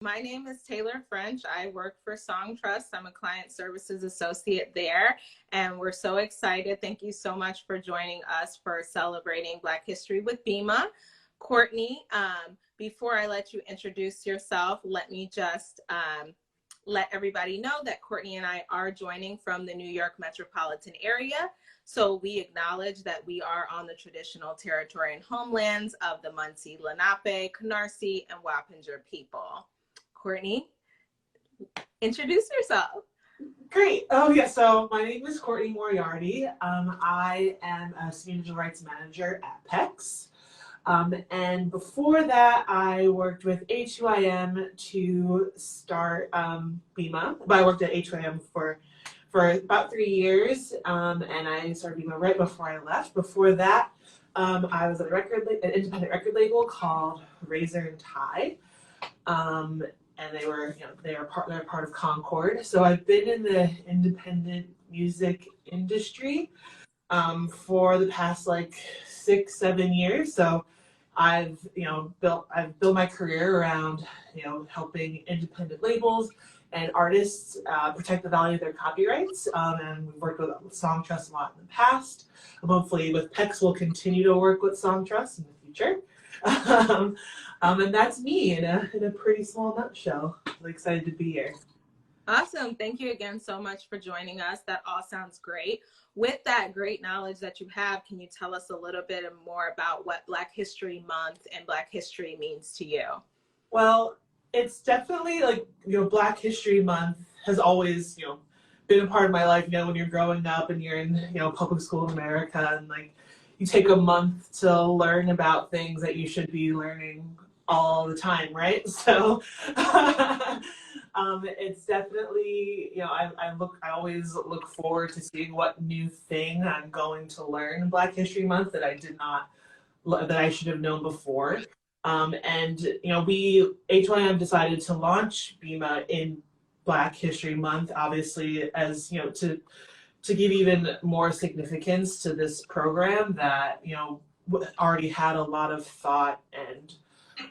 My name is Taylor French. I work for Song Trust. I'm a client services associate there, and we're so excited. Thank you so much for joining us for celebrating Black History with BIMA. Courtney, before I let you introduce yourself, let me just let everybody know that Courtney and I are joining from the New York metropolitan area. So we acknowledge that we are on the traditional territory and homelands of the Munsee, Lenape, Canarsie, and Wappinger people. Courtney, introduce yourself. Great. Oh, yeah. So my name is Courtney Moriarty. I am a senior digital rights manager at PEX. And before that, I worked with A2IM to start BIMA. But I worked at A2IM for about 3 years, and I started BIMA right before I left. Before that, I was at an independent record label called Razor and Tie. And they're part of Concord. So I've been in the independent music industry for the past like 6-7 years. So I've built my career around helping independent labels and artists protect the value of their copyrights. And we've worked with Song Trust a lot in the past. Hopefully with PEX we'll continue to work with Song Trust in the future. And that's me in a pretty small nutshell. I'm excited to be here. Awesome. Thank you again so much for joining us. That all sounds great. With that great knowledge that you have, can you tell us a little bit more about what Black History Month and Black History means to you? Well, it's definitely Black History Month has always, been a part of my life, when you're growing up and you're in, public school in America, and you take a month to learn about things that you should be learning all the time, right? So it's definitely, I always look forward to seeing what new thing I'm going to learn in Black History Month that I should have known before. And A2IM decided to launch BIMA in Black History Month, obviously, as to give even more significance to this program that already had a lot of thought and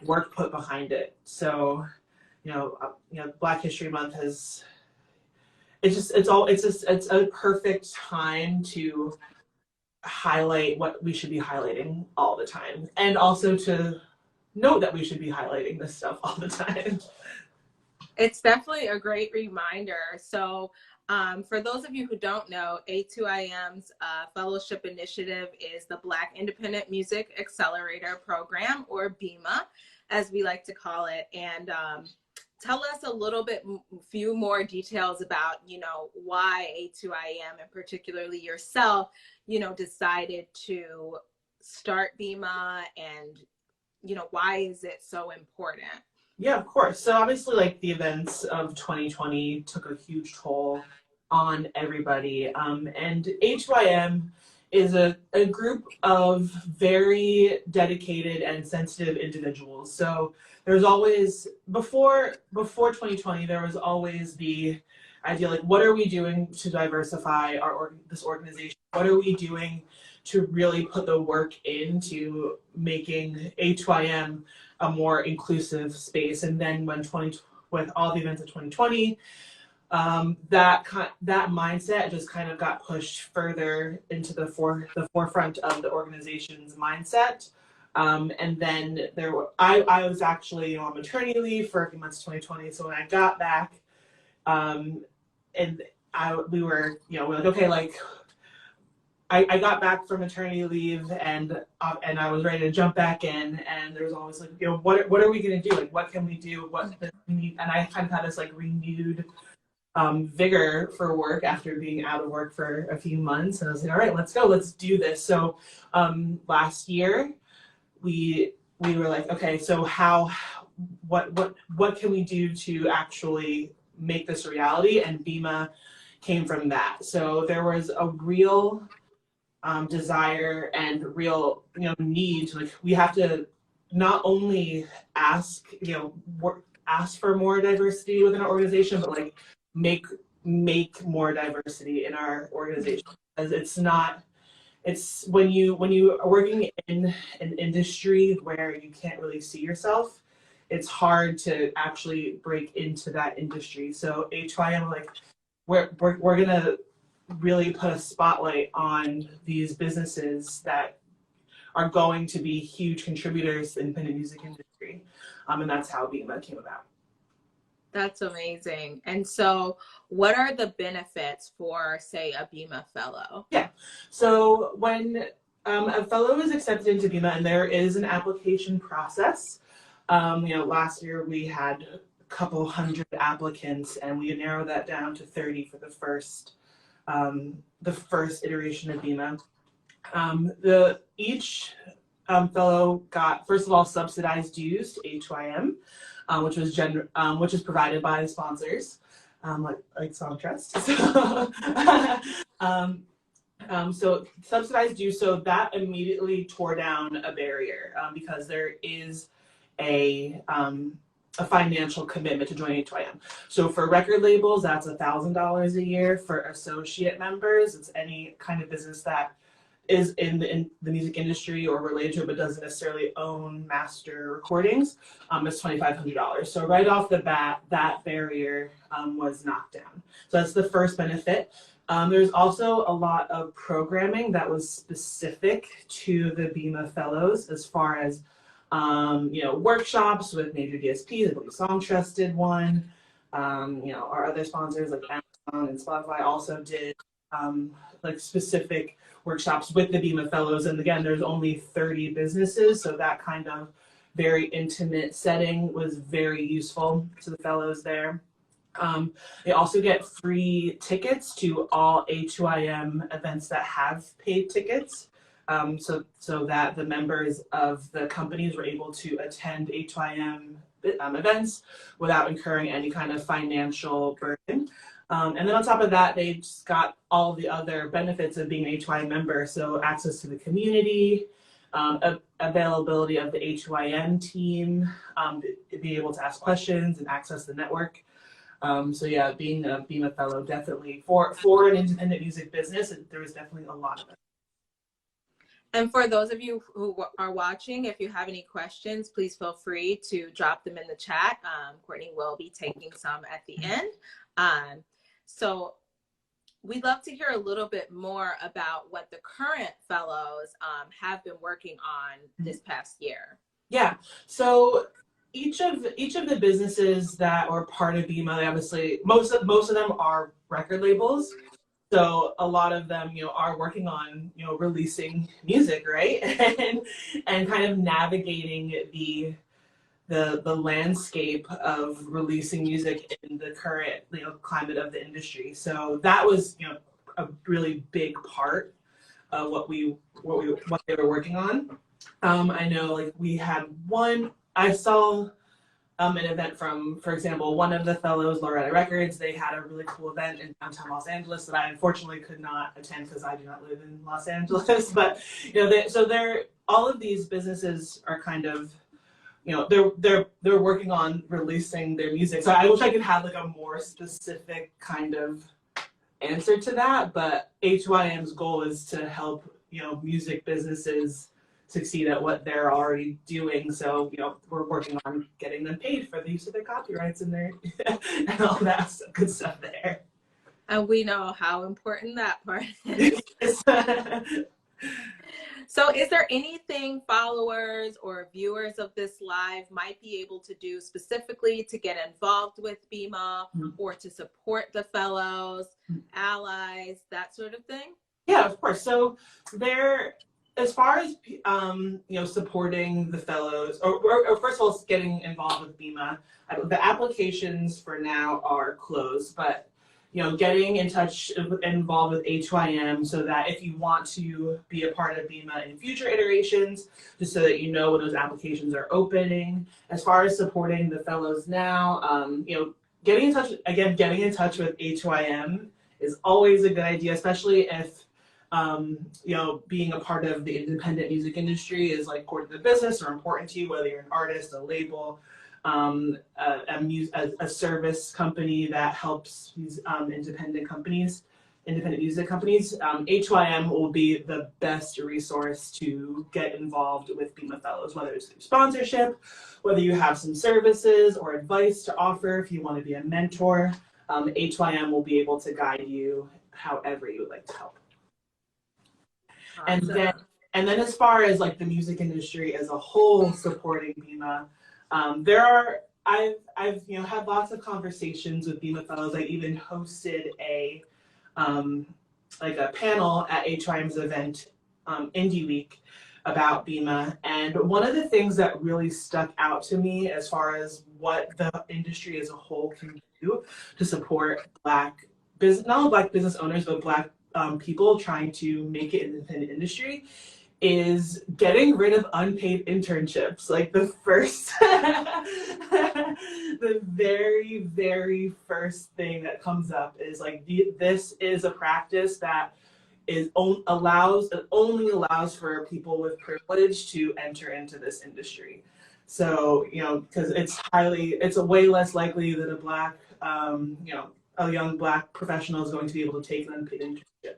work put behind it. So Black History Month it's a perfect time to highlight what we should be highlighting all the time, and also to note that we should be highlighting this stuff all the time. It's definitely a great reminder. So for those of you who don't know, A2IM's fellowship initiative is the Black Independent Music Accelerator Program, or BIMA, as we like to call it. And tell us a little bit, few more details about, why A2IM, and particularly yourself, decided to start BIMA, and, why is it so important? Yeah, of course. So obviously, the events of 2020 took a huge toll on everybody. And A2IM is a group of very dedicated and sensitive individuals. So there's always, before 2020, there was always the idea, what are we doing to diversify this organization? What are we doing to really put the work into making A2IM a more inclusive space? And then with all the events of 2020, that mindset just kind of got pushed further into the forefront of the organization's mindset. And then I was actually on maternity leave for a few months in 2020. So when I got back, we were like, okay, I got back from maternity leave, and I was ready to jump back in, and there was always what are we gonna do? What can we do? What do we need? And I kind of had this renewed vigor for work after being out of work for a few months, and I was like, all right, let's go, let's do this. So last year we were like, okay, so what can we do to actually make this a reality? And BIMA came from that. So there was a real desire and real need to, we have to not only ask for more diversity within our organization, but make more diversity in our organization. Because it's when you are working in an industry where you can't really see yourself, it's hard to actually break into that industry. So A2IM, like, we're gonna really put a spotlight on these businesses that are going to be huge contributors to the independent music industry. And that's how BIMA came about. That's amazing. And so what are the benefits for, say, a BIMA fellow? Yeah. So when a fellow is accepted into BIMA, and there is an application process, last year we had a couple hundred applicants, and we narrowed that down to 30 for the first iteration of BIMA. Each fellow got, first of all, subsidized dues to A2IM, which is provided by the sponsors, like Song Trust. So subsidized dues, so that immediately tore down a barrier because there is a financial commitment to join A2IM. So for record labels, that's $1,000 a year. For associate members, it's any kind of business that is in the music industry or related to it, but doesn't necessarily own master recordings, it's $2,500. So right off the bat, that barrier was knocked down. So that's the first benefit. There's also a lot of programming that was specific to the BIMA fellows, as far as workshops with major DSPs. I believe Song Trust did one. Our other sponsors like Amazon and Spotify also did like specific workshops with the BIMA fellows. And again, there's only 30 businesses, so that kind of very intimate setting was very useful to the fellows there. They also get free tickets to all A2IM events that have paid tickets, so that the members of the companies were able to attend A2IM events without incurring any kind of financial burden. And then on top of that, they just got all the other benefits of being an A2IM member. So access to the community, availability of the A2IM team, be able to ask questions and access the network. So yeah, being a BIMA fellow, definitely for an independent music business, there is definitely a lot of it. And for those of you who are watching, if you have any questions, please feel free to drop them in the chat. Courtney will be taking some at the end. So we'd love to hear a little bit more about what the current fellows have been working on this past year. Yeah, so each of the businesses that are part of BIMA, obviously most of them are record labels. So a lot of them, are working on, releasing music, right? and kind of navigating the landscape of releasing music in the current, climate of the industry. So that was, a really big part of what they were working on. I know, we had I saw an event from, for example, one of the fellows, Loretta Records. They had a really cool event in downtown Los Angeles that I unfortunately could not attend because I do not live in Los Angeles. But all of these businesses are kind of, they're working on releasing their music. So I wish I could have a more specific kind of answer to that. But A2IM's goal is to help music businesses succeed at what they're already doing. So, we're working on getting them paid for the use of their copyrights and and all that good stuff there. And we know how important that part is. So is there anything followers or viewers of this live might be able to do specifically to get involved with BIMA or to support the fellows, allies, that sort of thing? Yeah, of course. So as far as supporting the fellows, or first of all, getting involved with BIMA, the applications for now are closed, but getting involved with A2IM, so that if you want to be a part of BIMA in future iterations, just so that when those applications are opening. As far as supporting the fellows now, getting in touch with A2IM is always a good idea, especially if being a part of the independent music industry is core to the business or important to you, whether you're an artist, a label, a service company that helps these independent companies. independent music companies, A2IM will be the best resource to get involved with BIMA Fellows, whether it's through sponsorship, whether you have some services or advice to offer, if you want to be a mentor. A2IM will be able to guide you however you would like to help. Awesome. And then as far as like the music industry as a whole supporting BIMA, I've had lots of conversations with BIMA Fellows. I even hosted a panel at A2IM's event, Indie Week, about BIMA. And one of the things that really stuck out to me as far as what the industry as a whole can do to support not only Black business owners, but Black people trying to make it in the independent industry, is getting rid of unpaid internships. Like the very, very first thing that comes up is like, this is a practice that only allows for people with privilege to enter into this industry. So, because it's a way less likely that a Black, a young Black professional is going to be able to take an unpaid internship.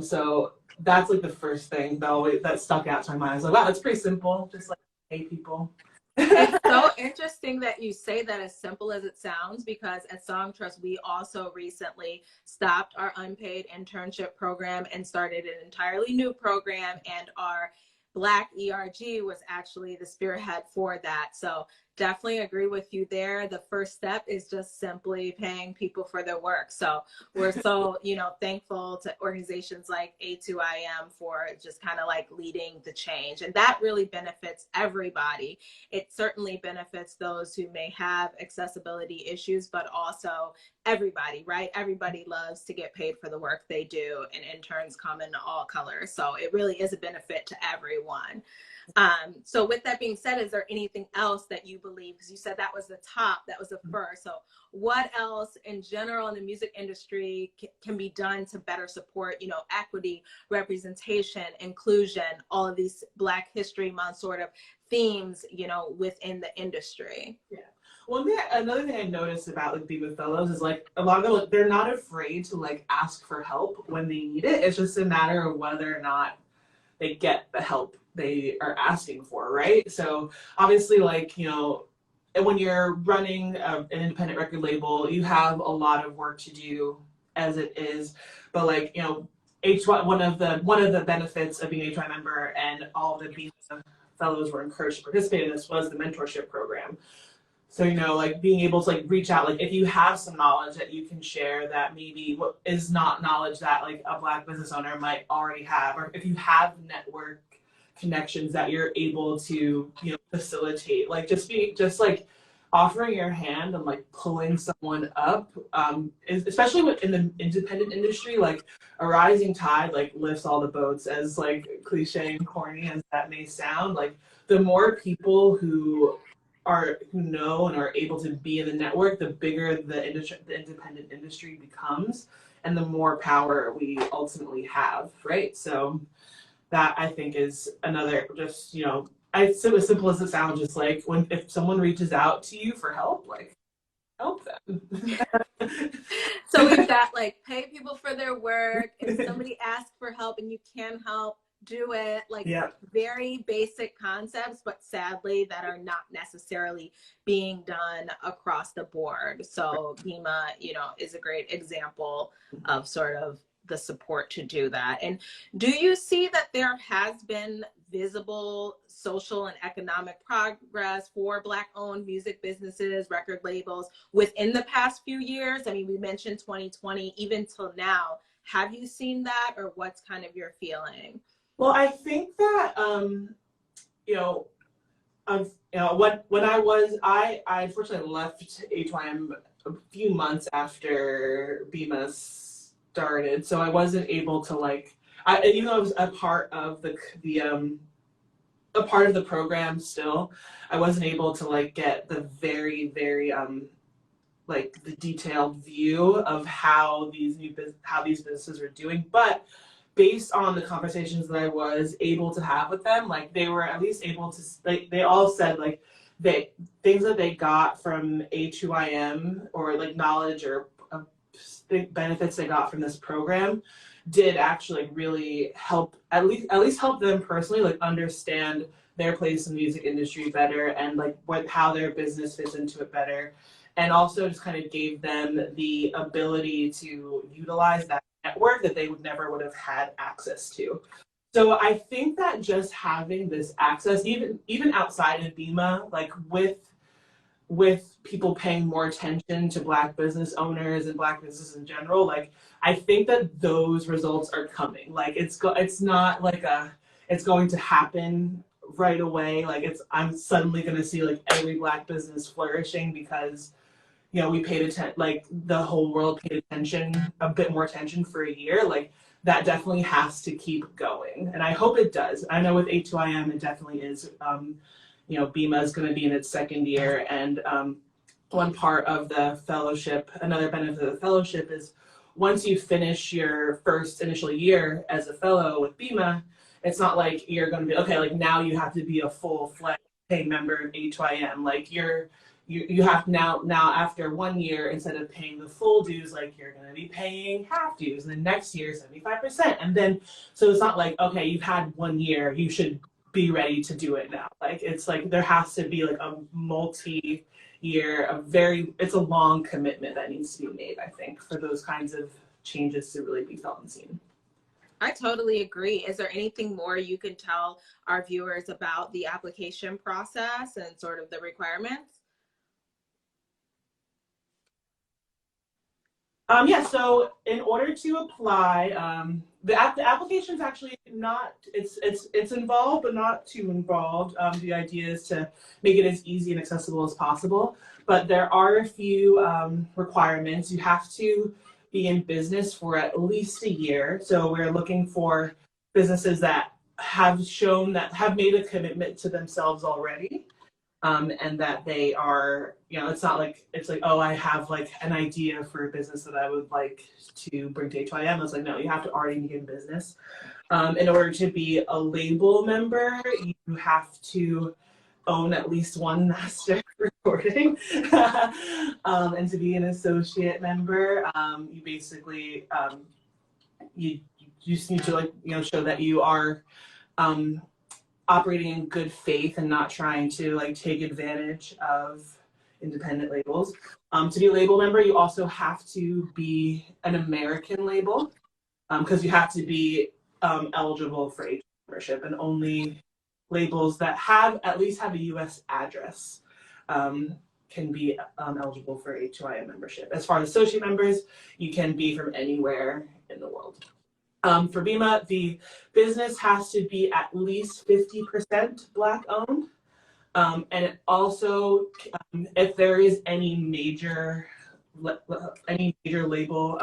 So that's like the first thing that stuck out to my mind. I was like, wow, that's pretty simple. Just like pay people. It's so interesting that you say that, as simple as it sounds, because at Song Trust, we also recently stopped our unpaid internship program and started an entirely new program, and our Black ERG was actually the spearhead for that. So definitely agree with you there. The first step is just simply paying people for their work. So we're so, thankful to organizations like A2IM for just kind of like leading the change. And that really benefits everybody. It certainly benefits those who may have accessibility issues, but also everybody, right? Everybody loves to get paid for the work they do, and interns come in all colors. So it really is a benefit to everyone. So with that being said, is there anything else that you believe, because you said that was the top, that was the first, so what else in general in the music industry can be done to better support, equity, representation, inclusion, all of these Black History Month sort of themes, within the industry? Yeah. Well, another thing I noticed about like BIMA Fellows is like a lot of them, like, they're not afraid to like ask for help when they need it. It's just a matter of whether or not they get the help they are asking for, right? So obviously, like, when you're running an independent record label, you have a lot of work to do as it is. But like, one of the benefits of being an A2I member, and all of the BIMA Fellows were encouraged to participate in this, was the mentorship program. So, like being able to like reach out, like if you have some knowledge that you can share that maybe what is not knowledge that like a Black business owner might already have, or if you have network connections that you're able to, facilitate, like just like offering your hand and like pulling someone up, especially in the independent industry, like a rising tide like lifts all the boats, as like cliche and corny as that may sound. Like the more people who know and are able to be in the network, the bigger the independent industry becomes, and the more power we ultimately have, right? So that, I think, is another, just, as simple as it sounds, just like if someone reaches out to you for help, like help them. So we've got like pay people for their work. If somebody asks for help and you can help, do it. Like, yeah, very basic concepts, but sadly that are not necessarily being done across the board. So BIMA, is a great example of sort of the support to do that. And do you see that there has been visible social and economic progress for Black-owned music businesses, record labels within the past few years? I mean, we mentioned 2020, even till now. Have you seen that, or what's kind of your feeling? Well, I think that, when I unfortunately left A2IM a few months after BIMA started, so I wasn't able to even though I was a part of the program still, I wasn't able to get the very, very the detailed view of how these businesses are doing. But based on the conversations that I was able to have with them, they were at least able to, they all said things that they got from A2IM, or knowledge or benefits they got from this program did actually really help, at least help them personally, like understand their place in the music industry better, and like how their business fits into it better, and also just kind of gave them the ability to utilize that network that they would have had access to. So I think that just having this access, even outside of BIMA, like with people paying more attention to Black business owners and Black business in general, like I think that those results are coming. Like it's not like it's going to happen right away. Like I'm suddenly going to see like every Black business flourishing because we paid attention, like the whole world paid attention, a bit more attention for a year. Like that definitely has to keep going, and I hope it does. I know with A2IM it definitely is. BIMA is going to be in its second year, and one part of the fellowship, another benefit of the fellowship is once you finish your first initial year as a fellow with BIMA, it's not like you're going to be, okay, like now you have to be a full-fledged paying member of A2IM. Like you have now after 1 year, instead of paying the full dues, like you're going to be paying half dues, and then next year 75%. And then, so it's not like, okay, you've had 1 year, you should be ready to do it now. Like it's like there has to be like a multi-year, it's a long commitment that needs to be made, I think, for those kinds of changes to really be felt and seen. I totally agree. Is there anything more you can tell our viewers about the application process and sort of the requirements? Yeah, so in order to apply, the application's actually not, it's involved, but not too involved. The idea is to make it as easy and accessible as possible, but there are a few requirements. You have to be in business for at least a year. So we're looking for businesses that have made a commitment to themselves already. And that they are, it's not like, it's like, oh, I have like an idea for a business that I would like to bring to A2IM. It's like, no, you have to already be in business. In order to be a label member, you have to own at least one master recording. And to be an associate member, you basically, you just need to show that you are, operating in good faith and not trying to take advantage of independent labels. To be a label member, you also have to be an American label because you have to be eligible for A2IM membership, and only labels that at least have a U.S. address can be eligible for A2IM membership. As far as associate members, you can be from anywhere in the world. For BIMA, the business has to be at least 50% Black owned. And it also, if there is any major label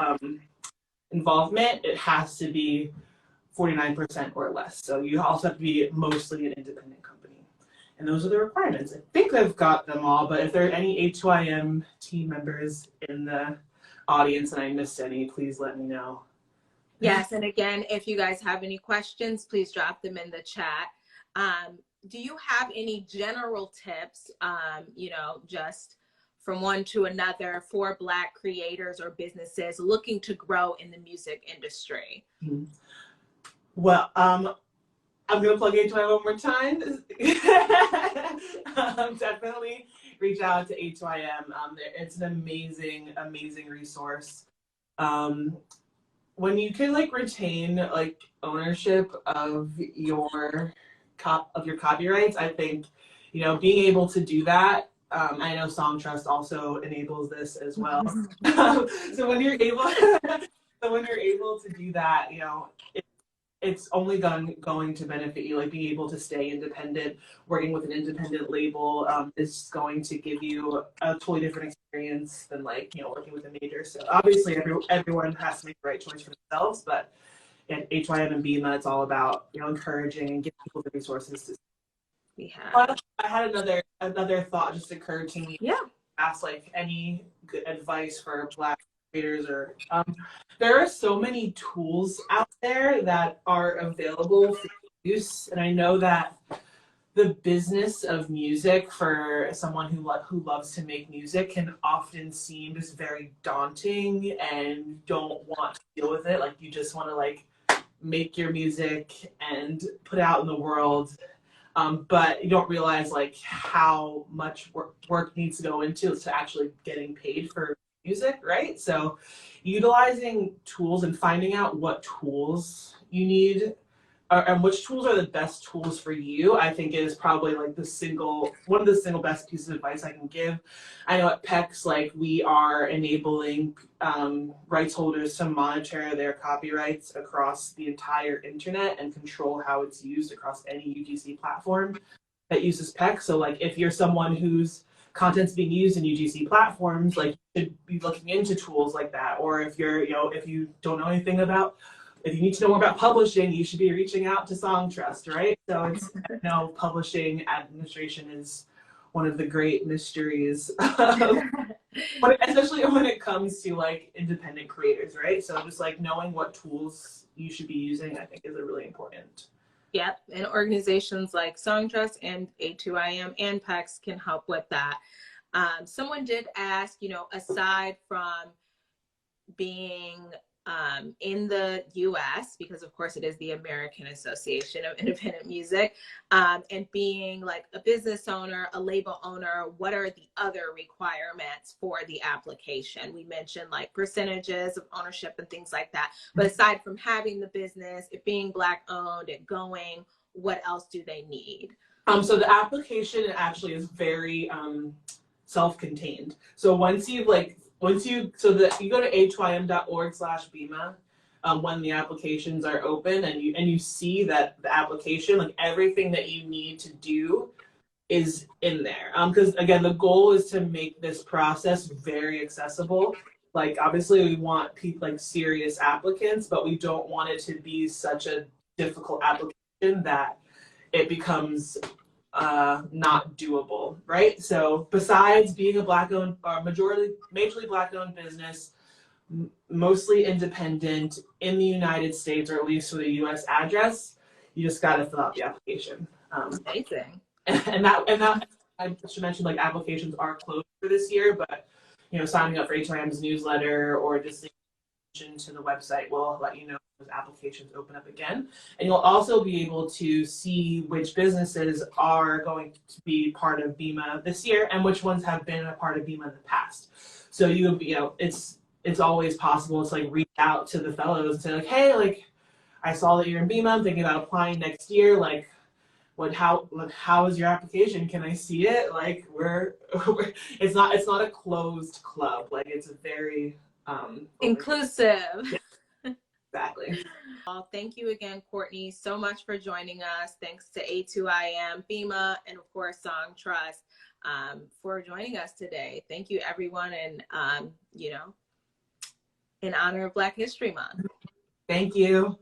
involvement, it has to be 49% or less. So you also have to be mostly an independent company. And those are the requirements. I think I've got them all, but if there are any A2IM team members in the audience and I missed any, please let me know. Yes, and again, if you guys have any questions, please drop them in the chat. Do you have any general tips, just from one to another for Black creators or businesses looking to grow in the music industry? Well, I'm going to plug A2IM one more time. Definitely reach out to A2IM. It's an amazing, amazing resource. When you can retain ownership of your copyrights, I think being able to do that. I know Song Trust also enables this as well. So when you're able to do that, it's only going to benefit you. Being able to stay independent, working with an independent label is going to give you a totally different experience than working with a major. So obviously everyone has to make the right choice for themselves, but at A2IM and BIMA, it's all about encouraging and giving people the resources to. I had another thought just occurred to me. Yeah. Ask any good advice for Black creators, or there are so many tools out there that are available for use, and I know that the business of music for someone who loves to make music can often seem just very daunting and don't want to deal with it. Like you just want to like make your music and put it out in the world. But you don't realize like how much work needs to go into to actually getting paid for music, right? So utilizing tools and finding out what tools you need and which tools are the best tools for you, I think is probably like one of the single best pieces of advice I can give. I know at PEX, like we are enabling rights holders to monitor their copyrights across the entire internet and control how it's used across any UGC platform that uses PEX. So like if you're someone whose content's being used in UGC platforms, like you should be looking into tools like that. Or if you're, if you don't know anything about if you need to know more about publishing, you should be reaching out to Song Trust, right? So it's, publishing administration is one of the great mysteries, but especially when it comes to like independent creators, right? So just like knowing what tools you should be using, I think is a really important. Yep, and organizations like Song Trust and A2IM and PEX can help with that. Someone did ask, aside from being in the US, because of course it is the American Association of Independent Music, and being like a business owner, a label owner, what are the other requirements for the application? We mentioned like percentages of ownership and things like that. But aside from having the business, it being Black owned, it going, what else do they need? So the application actually is very self-contained. So you go to a2im.org/BIMA when the applications are open, and you see that the application, like everything that you need to do is in there. Because again, the goal is to make this process very accessible. Like obviously we want people like serious applicants, but we don't want it to be such a difficult application that it becomes not doable, right? So besides being a Black-owned or majorly Black-owned business, mostly independent in the United States, or at least with a U.S. address, you just got to fill out the application. Amazing. And that I should mention, like applications are closed for this year, but signing up for A2IM's newsletter or just to the website will let you know those applications open up again. And you'll also be able to see which businesses are going to be part of BIMA this year and which ones have been a part of BIMA in the past. So it's always possible to like reach out to the fellows and say like, hey, like I saw that you're in BIMA, I'm thinking about applying next year. Like how is your application? Can I see it? Like it's not a closed club. Like it's a very inclusive. Yeah, exactly. Well, thank you again, Courtney, so much for joining us. Thanks to A2IM, BIMA, and of course Song Trust for joining us today. Thank you, everyone, and in honor of Black History Month. Thank you.